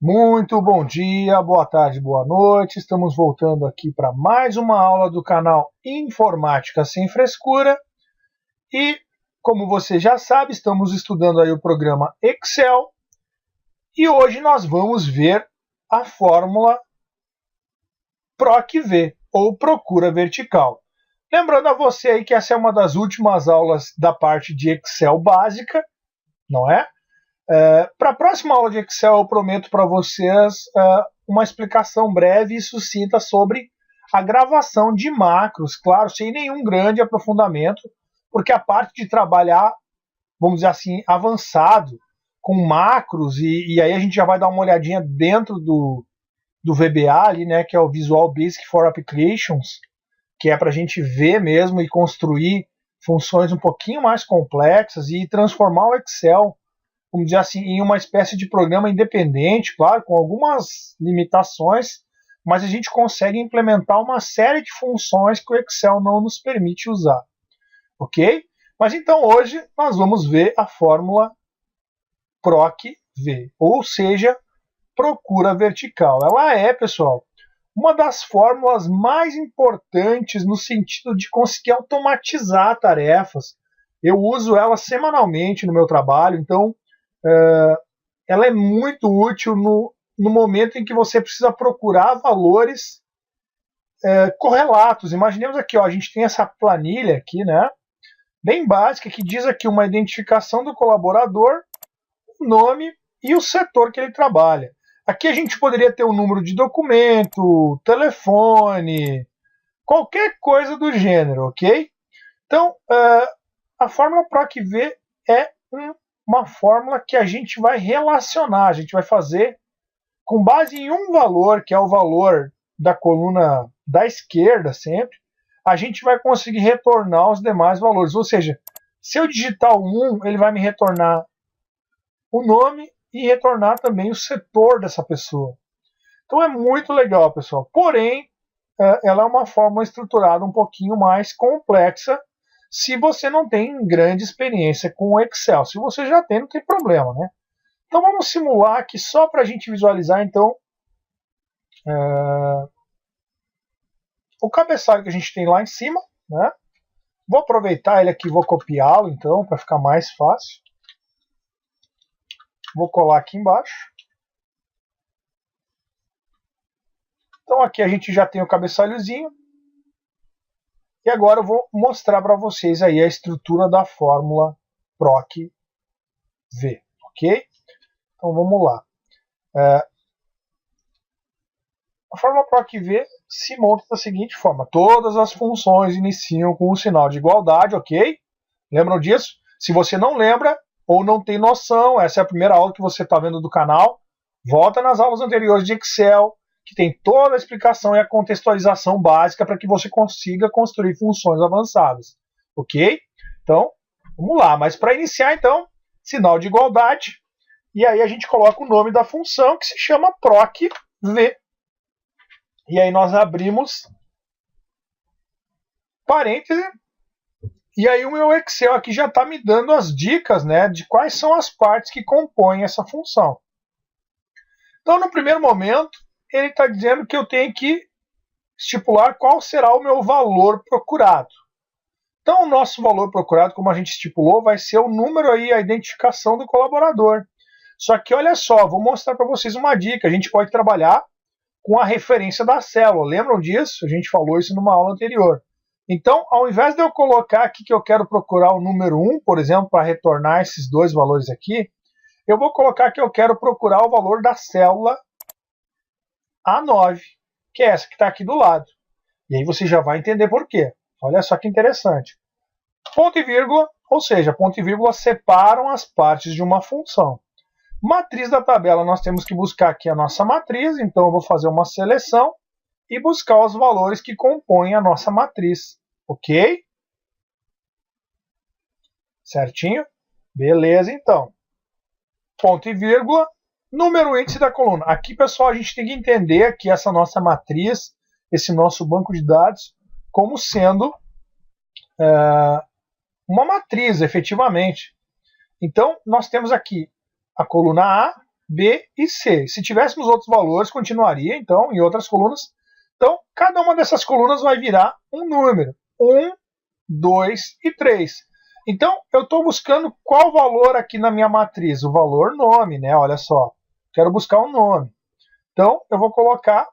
Muito bom dia, boa tarde, boa noite. Estamos voltando aqui para mais uma aula do canal Informática Sem Frescura. E, como você já sabe, estamos estudando aí o programa Excel. E hoje nós vamos ver a fórmula PROC-V, ou procura vertical. Lembrando a você aí que essa é uma das últimas aulas da parte de Excel básica, não é? Para a próxima aula de Excel, eu prometo para vocês uma explicação breve e sucinta sobre a gravação de macros, claro, sem nenhum grande aprofundamento, porque a parte de trabalhar, vamos dizer assim, avançado, com macros, e aí a gente já vai dar uma olhadinha dentro do VBA, ali, né, que é o Visual Basic for Applications, que é para a gente ver mesmo e construir funções um pouquinho mais complexas e transformar o Excel, vamos dizer assim, em uma espécie de programa independente, claro, com algumas limitações, mas a gente consegue implementar uma série de funções que o Excel não nos permite usar, ok? Mas então hoje nós vamos ver a fórmula PROC-V, ou seja, procura vertical. Ela é, pessoal, uma das fórmulas mais importantes no sentido de conseguir automatizar tarefas. Eu uso ela semanalmente no meu trabalho, então ela é muito útil no momento em que você precisa procurar valores correlatos. Imaginemos aqui, ó, a gente tem essa planilha aqui, né, bem básica, que diz aqui uma identificação do colaborador, o nome e o setor que ele trabalha. Aqui a gente poderia ter o número de documento, telefone, qualquer coisa do gênero, ok? Então, a fórmula PROC-V é uma fórmula que a gente vai relacionar, a gente vai fazer com base em um valor, que é o valor da coluna da esquerda sempre, a gente vai conseguir retornar os demais valores. Ou seja, se eu digitar o 1, ele vai me retornar o nome e retornar também o setor dessa pessoa. Então é muito legal, pessoal. Porém, ela é uma fórmula estruturada um pouquinho mais complexa, se você não tem grande experiência com o Excel. Se você já tem, não tem problema, né? Então vamos simular aqui só para a gente visualizar, então, o cabeçalho que a gente tem lá em cima, né? Vou aproveitar ele aqui e vou copiá-lo, então, para ficar mais fácil. Vou colar aqui embaixo. Então aqui a gente já tem o cabeçalhozinho. E agora eu vou mostrar para vocês aí a estrutura da fórmula PROC-V, ok? Então vamos lá. A fórmula PROC-V se monta da seguinte forma. Todas as funções iniciam com o sinal de igualdade, ok? Lembram disso? Se você não lembra ou não tem noção, essa é a primeira aula que você está vendo do canal, volta nas aulas anteriores de Excel, que tem toda a explicação e a contextualização básica para que você consiga construir funções avançadas, ok? Então, vamos lá. Mas para iniciar, então, sinal de igualdade, e aí a gente coloca o nome da função, que se chama PROC-V. E aí nós abrimos parêntese, e aí o meu Excel aqui já está me dando as dicas, né, de quais são as partes que compõem essa função. Então, no primeiro momento, ele está dizendo que eu tenho que estipular qual será o meu valor procurado. Então, o nosso valor procurado, como a gente estipulou, vai ser o número aí, a identificação do colaborador. Só que, olha só, vou mostrar para vocês uma dica. A gente pode trabalhar com a referência da célula. Lembram disso? A gente falou isso numa aula anterior. Então, ao invés de eu colocar aqui que eu quero procurar o número 1, por exemplo, para retornar esses dois valores aqui, eu vou colocar que eu quero procurar o valor da célula A9, que é essa que está aqui do lado. E aí você já vai entender por quê. Olha só que interessante. Ponto e vírgula, ou seja, ponto e vírgula separam as partes de uma função. Matriz da tabela, nós temos que buscar aqui a nossa matriz, então eu vou fazer uma seleção e buscar os valores que compõem a nossa matriz. Ok? Certinho? Beleza, então. Ponto e vírgula. Número índice da coluna. Aqui, pessoal, a gente tem que entender que essa nossa matriz, esse nosso banco de dados, como sendo uma matriz, efetivamente. Então, nós temos aqui a coluna A, B e C. Se tivéssemos outros valores, continuaria, então, em outras colunas. Então, cada uma dessas colunas vai virar um número. 1, 2 e 3. Então, eu estou buscando qual valor aqui na minha matriz? O valor nome, né? Olha só. Quero buscar um nome. Então, eu vou colocar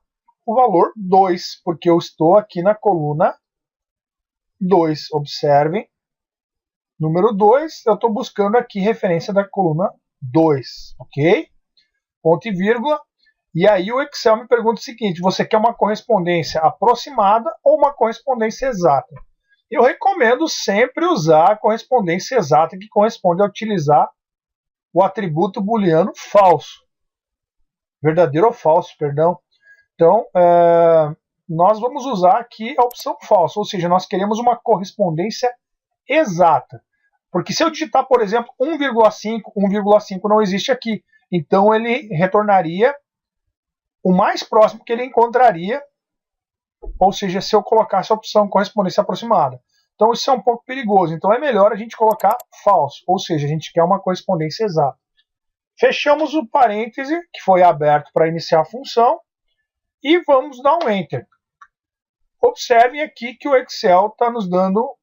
o valor 2, porque eu estou aqui na coluna 2. Observem. Número 2, eu estou buscando aqui referência da coluna 2. Ok? Ponto e vírgula. E aí o Excel me pergunta o seguinte: você quer uma correspondência aproximada ou uma correspondência exata? Eu recomendo sempre usar a correspondência exata, que corresponde a utilizar o atributo booleano falso. Verdadeiro ou falso, perdão. Então, nós vamos usar aqui a opção falso, ou seja, nós queremos uma correspondência exata. Porque se eu digitar, por exemplo, 1,5, 1,5 não existe aqui. Então ele retornaria o mais próximo que ele encontraria, ou seja, se eu colocasse a opção correspondência aproximada. Então isso é um pouco perigoso, então é melhor a gente colocar falso, ou seja, a gente quer uma correspondência exata. Fechamos o parêntese, que foi aberto para iniciar a função, e vamos dar um Enter. Observem aqui que o Excel está nos dando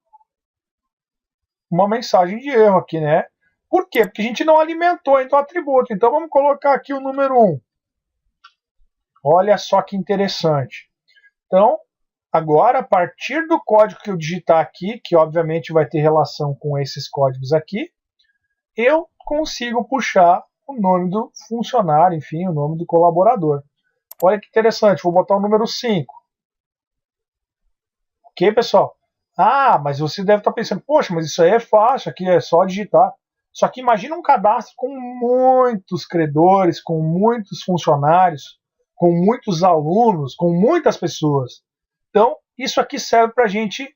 uma mensagem de erro aqui, né? Por quê? Porque a gente não alimentou ainda o atributo. Então vamos colocar aqui o número 1. Olha só que interessante. Então, agora, a partir do código que eu digitar aqui, que obviamente vai ter relação com esses códigos aqui, eu consigo puxar o nome do funcionário, enfim, o nome do colaborador. Olha que interessante, vou botar o número 5. Ok, pessoal? Ah, mas você deve estar pensando, poxa, mas isso aí é fácil, aqui é só digitar. Só que imagina um cadastro com muitos credores, com muitos funcionários, com muitos alunos, com muitas pessoas. Então, isso aqui serve para a gente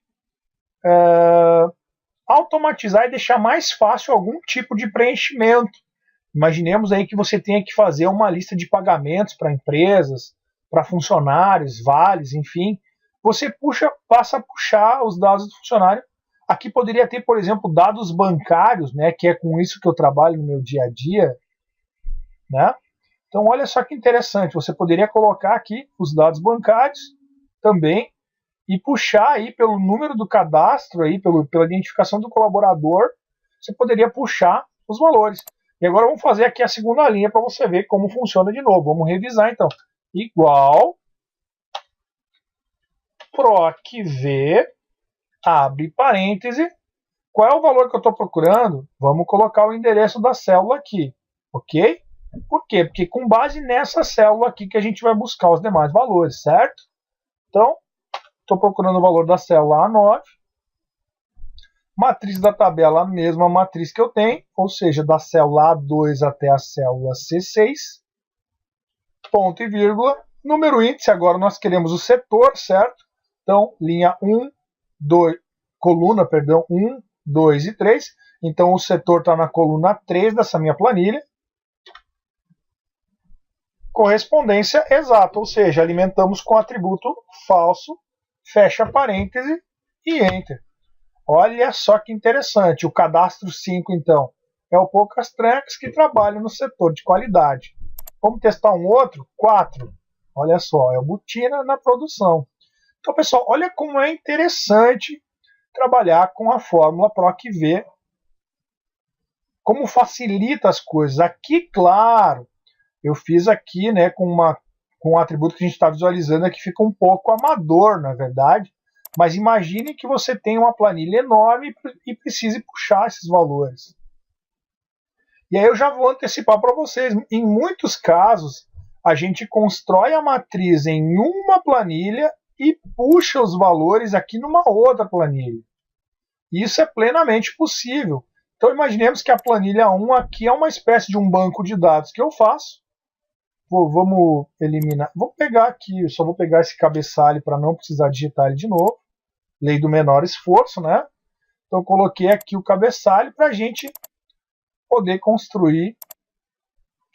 automatizar e deixar mais fácil algum tipo de preenchimento. Imaginemos aí que você tenha que fazer uma lista de pagamentos para empresas, para funcionários, vales, enfim. Você passa a puxar os dados do funcionário. Aqui poderia ter, por exemplo, dados bancários, né, que é com isso que eu trabalho no meu dia a dia, né? Então, olha só que interessante. Você poderia colocar aqui os dados bancários também e puxar aí pelo número do cadastro, aí, pela identificação do colaborador, você poderia puxar os valores. E agora vamos fazer aqui a segunda linha para você ver como funciona de novo. Vamos revisar então. Igual proc_v, abre parêntese. Qual é o valor que eu estou procurando? Vamos colocar o endereço da célula aqui, ok? Por quê? Porque com base nessa célula aqui que a gente vai buscar os demais valores, certo? Então, estou procurando o valor da célula A9. Matriz da tabela, a mesma matriz que eu tenho, ou seja, da célula A2 até a célula C6. Ponto e vírgula. Número índice, agora nós queremos o setor, certo? Então, linha 1, 2, coluna, perdão, 1, 2 e 3. Então, o setor está na coluna 3 dessa minha planilha. Correspondência exata, ou seja, alimentamos com o atributo falso, fecha parêntese e Enter. Olha só que interessante. O cadastro 5, então, é o Poucas Trancas que trabalha no setor de qualidade. Vamos testar um outro? 4. Olha só, é o Butina na produção. Então, pessoal, olha como é interessante trabalhar com a fórmula PROC-V. Como facilita as coisas. Aqui, claro, eu fiz aqui, né, com um atributo que a gente está visualizando aqui, fica um pouco amador, na verdade. Mas imagine que você tem uma planilha enorme e precise puxar esses valores. E aí eu já vou antecipar para vocês. Em muitos casos, a gente constrói a matriz em uma planilha e puxa os valores aqui numa outra planilha. Isso é plenamente possível. Então imaginemos que a planilha 1 aqui é uma espécie de um banco de dados que eu faço. Vamos eliminar. Vou pegar aqui, eu só vou pegar esse cabeçalho para não precisar digitar ele de novo. Lei do menor esforço, né? Então coloquei aqui o cabeçalho para a gente poder construir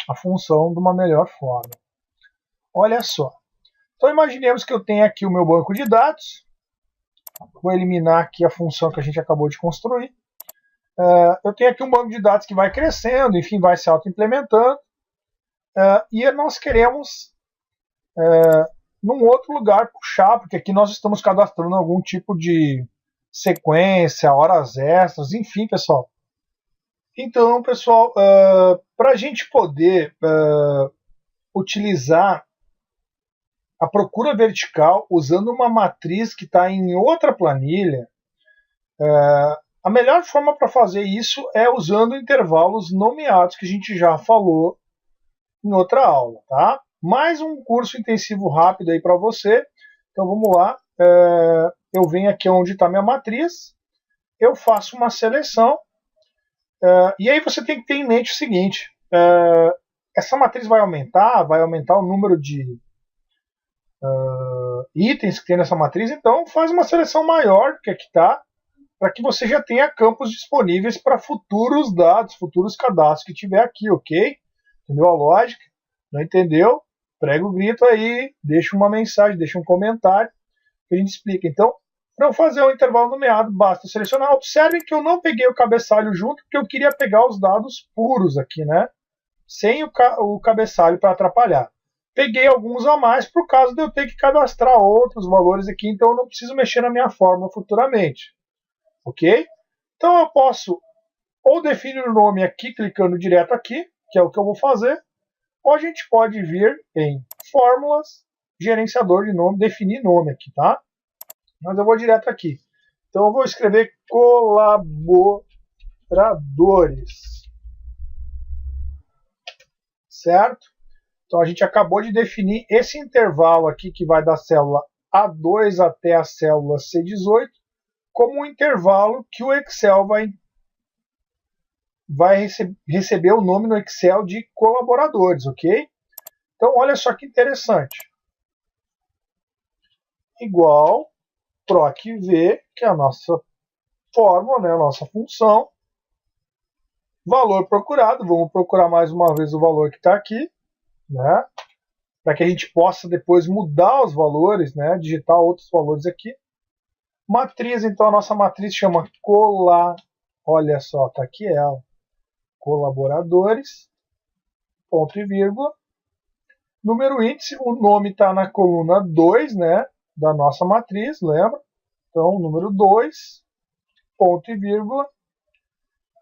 a função de uma melhor forma. Olha só. Então imaginemos que eu tenho aqui o meu banco de dados. Vou eliminar aqui a função que a gente acabou de construir. Eu tenho aqui um banco de dados que vai crescendo, enfim, vai se auto-implementando. e nós queremos num outro lugar puxar, porque aqui nós estamos cadastrando algum tipo de sequência, horas extras, enfim, pessoal. Então, pessoal, para a gente poder utilizar a procura vertical usando uma matriz que está em outra planilha, a melhor forma para fazer isso é usando intervalos nomeados, que a gente já falou em outra aula, tá? Mais um curso intensivo rápido aí para você. Então vamos lá. Eu venho aqui onde está minha matriz, eu faço uma seleção, e aí você tem que ter em mente o seguinte: essa matriz vai aumentar o número de itens que tem nessa matriz, então faz uma seleção maior do que aqui está, para que você já tenha campos disponíveis para futuros dados, futuros cadastros que tiver aqui, ok? Entendeu a lógica? Não entendeu? Prega o grito aí, deixa uma mensagem, deixa um comentário que a gente explica. Então, para eu fazer um intervalo nomeado, basta selecionar. Observem que eu não peguei o cabeçalho junto, porque eu queria pegar os dados puros aqui, né? Sem o cabeçalho para atrapalhar. Peguei alguns a mais por causa de eu ter que cadastrar outros valores aqui, então eu não preciso mexer na minha fórmula futuramente. Ok? Então eu posso ou definir o nome aqui, clicando direto aqui, que é o que eu vou fazer, ou a gente pode vir em fórmulas, gerenciador de nome, definir nome aqui, tá? Mas eu vou direto aqui. Então eu vou escrever colaboradores. Certo? Então a gente acabou de definir esse intervalo aqui, que vai da célula A2 até a célula C18, como um intervalo que o Excel vai receber o nome no Excel de colaboradores, ok? Então olha só que interessante. Igual PROC-V, que é a nossa fórmula, né, a nossa função. Valor procurado, vamos procurar mais uma vez o valor que está aqui, né, para que a gente possa depois mudar os valores, né, digitar outros valores aqui. Matriz, então a nossa matriz chama olha só, tá aqui ela, colaboradores, ponto e vírgula, número índice, o nome está na coluna 2, né, da nossa matriz, lembra? Então, número 2, ponto e vírgula,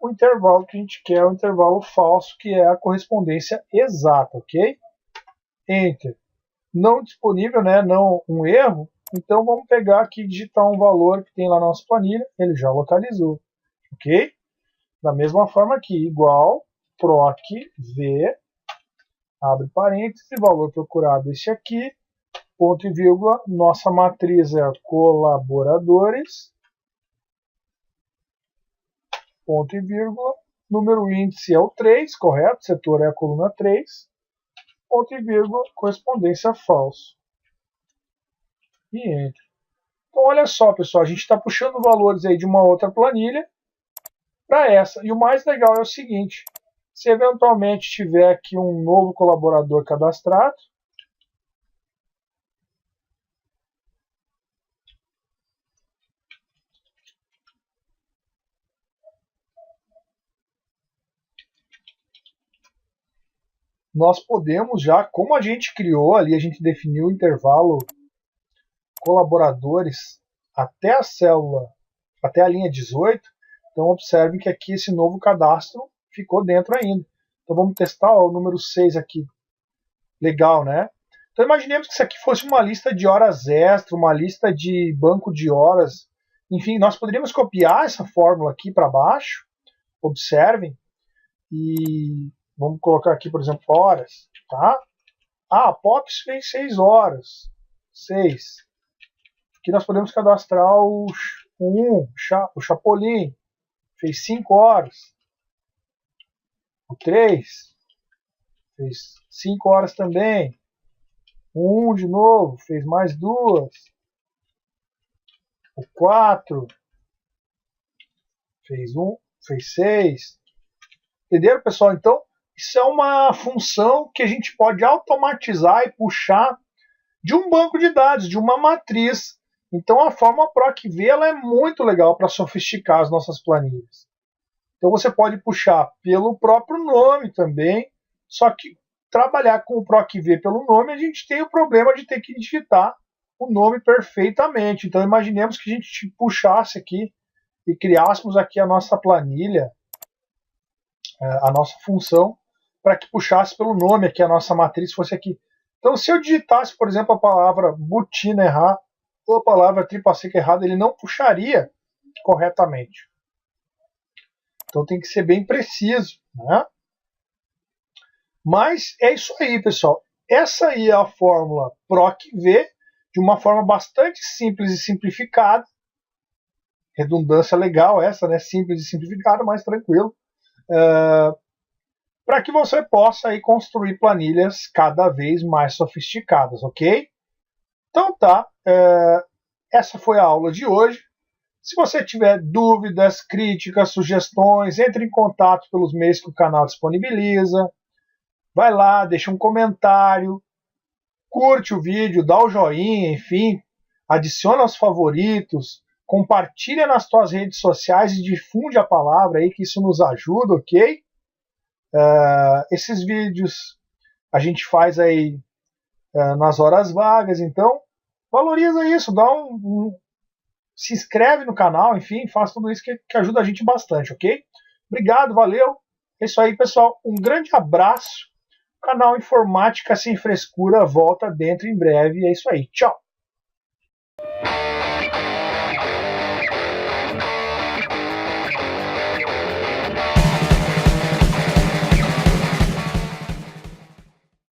o intervalo que a gente quer é o intervalo falso, que é a correspondência exata, ok? Enter. Não disponível, né, não um erro. Então vamos pegar aqui e digitar um valor que tem lá na nossa planilha, ele já localizou, ok? Da mesma forma aqui, igual PROC-V, abre parênteses, valor procurado esse aqui, ponto e vírgula, nossa matriz é colaboradores, ponto e vírgula, número índice é o 3, correto? Setor é a coluna 3, ponto e vírgula, correspondência falso. E entra. Então, olha só, pessoal, a gente está puxando valores aí de uma outra planilha para essa. E o mais legal é o seguinte: se eventualmente tiver aqui um novo colaborador cadastrado, nós podemos já, como a gente criou ali, a gente definiu o intervalo colaboradores até a célula, até a linha 18, então observem que aqui esse novo cadastro ficou dentro ainda. Então vamos testar ó, o número 6 aqui. Legal, né? Então imaginemos que isso aqui fosse uma lista de horas extra, uma lista de banco de horas. Enfim, nós poderíamos copiar essa fórmula aqui para baixo. Observem. E vamos colocar aqui, por exemplo, horas. Tá? Ah, a Pops fez 6 horas. 6. Aqui nós podemos cadastrar o Chapolin. Fez 5 horas. O 3 fez 5 horas também. O 1 de novo, fez mais 2. O 4 fez 6. Entenderam, pessoal? Então, isso é uma função que a gente pode automatizar e puxar de um banco de dados, de uma matriz. Então, a forma PROC-V ela é muito legal para sofisticar as nossas planilhas. Então, você pode puxar pelo próprio nome também, só que trabalhar com o PROC-V pelo nome, a gente tem o problema de ter que digitar o nome perfeitamente. Então imaginemos que a gente puxasse aqui e criássemos aqui a nossa planilha, a nossa função, para que puxasse pelo nome aqui, a nossa matriz fosse aqui. Então se eu digitasse, por exemplo, a palavra botina errada ou a palavra tripa seca errada, ele não puxaria corretamente. Então tem que ser bem preciso, né? Mas é isso aí, pessoal. Essa aí é a fórmula PROC-V, de uma forma bastante simples e simplificada. Redundância legal essa, né? Simples e simplificada, mas tranquilo. Para que você possa aí construir planilhas cada vez mais sofisticadas, ok? Então tá, essa foi a aula de hoje. Se você tiver dúvidas, críticas, sugestões, entre em contato pelos meios que o canal disponibiliza. Vai lá, deixa um comentário, curte o vídeo, dá o joinha, enfim, adiciona aos favoritos, compartilha nas tuas redes sociais e difunde a palavra aí, que isso nos ajuda, ok? Esses vídeos a gente faz aí nas horas vagas, então valoriza isso, se inscreve no canal, enfim, faz tudo isso que ajuda a gente bastante, ok? Obrigado, valeu, é isso aí, pessoal, um grande abraço. O canal Informática Sem Frescura volta dentro em breve. É isso aí. Tchau!